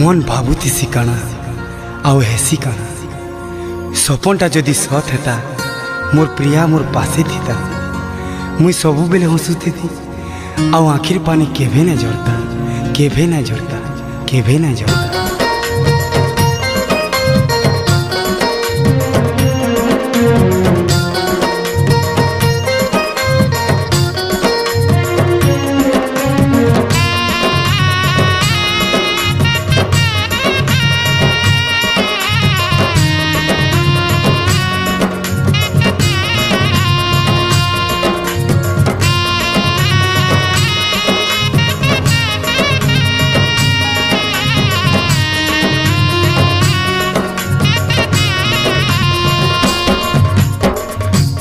मन भावुसी काना आउ हेसी काना सपनटा जदि सत हेता मोर प्रिया मोर पासे थीता मुई सबु बेले हसुथी आउ आखिर पानी केभे ना झरता केभे ना झरता केभे ना झरता।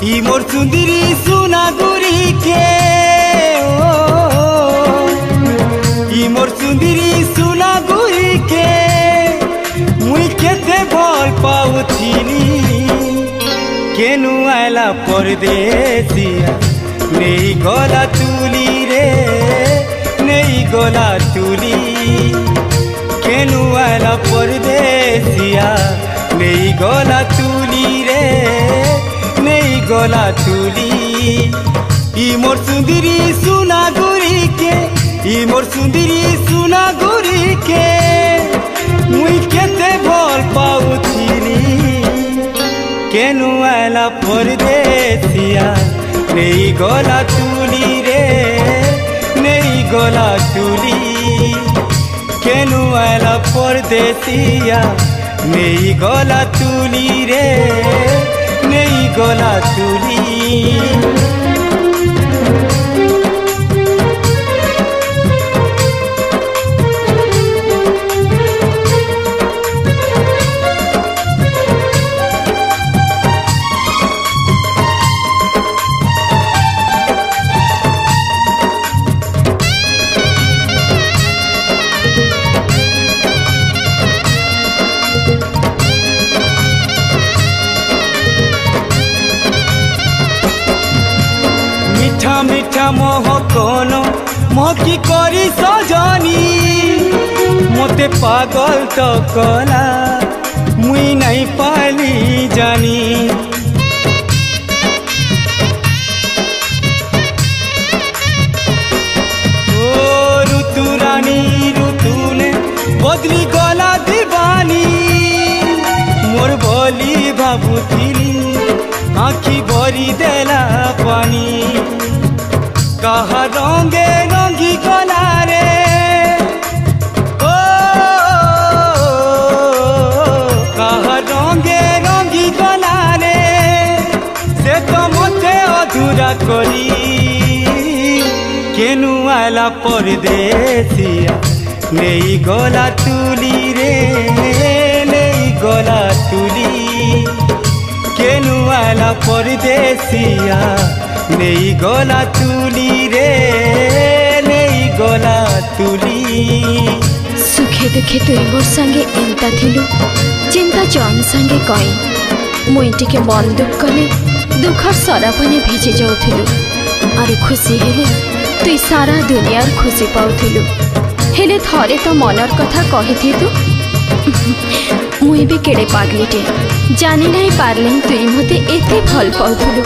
ई मोर सुंदरी सुना गुरी के ई मोर सुंदरी सुना गुरी के मुई केते भल पाउथिनी केनु आला परदेसिया नेई गला तुली रे नेई गला तुली केनु आला परदेसिया नेई गला तुली रे नहीं गला तुली ई मोर सुंदरी सुना गुरी के ई मोर सुंदरी सुना गुरी के मुई केते भल पाउथिनी केनु आला परदेसिया नहीं गला तुली रे नहीं गला तुली केनु आला परदेसिया नहीं गला तुली रे नहीं गला तुली। मीठा मीठा मोह कोनो मोकी करी सजनी मोते पागल तो कला मुई नहीं पाली जानी ओ ऋतु रानी ऋतु ने बदली गला दीवानी मोर बोली भाबुथिली आखी भरी देला पानी कहा रंगे रंगी गला रे ओ कहा रंगे रंगी गला रे से तो मते अधूरा करी केनु आला परदेसिया नहीं गला तुली रे नहीं गला तुली केनु आला परदेसिया नहीं गला तुली रे नहीं गला तुली। सुखे दुखे तुई मोर संगे एंता थिलु चिंता जन संगे कई मुई टिके मन दुख कले दुखर सरापने भिजे जाउथिलु आरु खुशी हेले तुई सारा दुनियार खुशी पाउथिलु हेले थरे तो मनर कथा कहिथि तु मुई भी केड़े पागलीटे जानी नहीं पारले तुई मते एते भल पाउथिलु।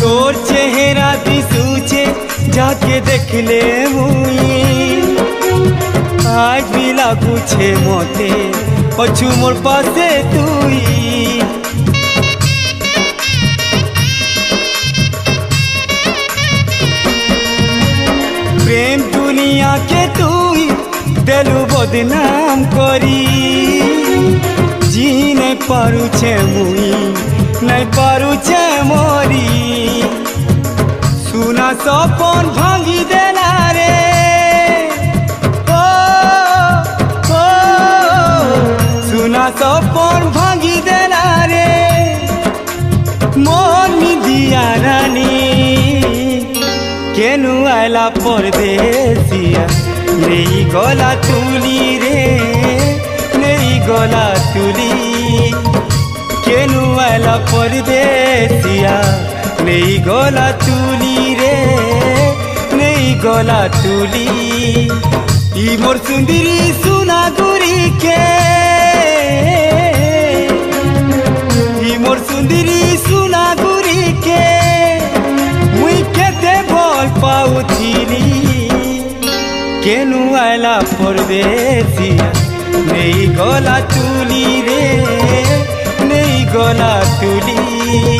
तोर चेहरा दिसूचे जाके देख ले मुई आज भी लागू छे मोते पछू मोर पासे तुई प्रेम दुनिया के तुई देलु बदनाम करी जी नहीं पारू छे मुई नहीं पारू छे मोरी सुना सपन भांगी देला रे ओ सुना सपन भांगी देला रे मन दिया रानी केनु आला परदेसिया नहीं गला तुली रे नहीं गला तुली केनु आला परदेसिया नहीं गला तुली रे नहीं गला तुली ई मोर सुंदरी सुना गुरी के ई मोर सुंदरी सुना गुरी के मुई केते बोल पाउथिली केनु आला परदेसिया नहीं गला तुली रे नहीं गला तुली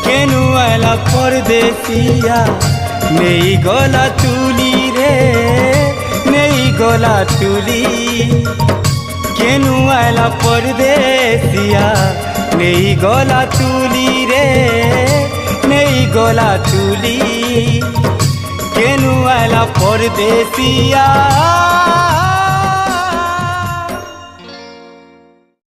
केनु आला परदेसिया नहीं गला तुली रे नहीं गला तुली केनु आला परदेसिया नहीं गला तुली रे नहीं गला तुली केनु आला परदेसिया।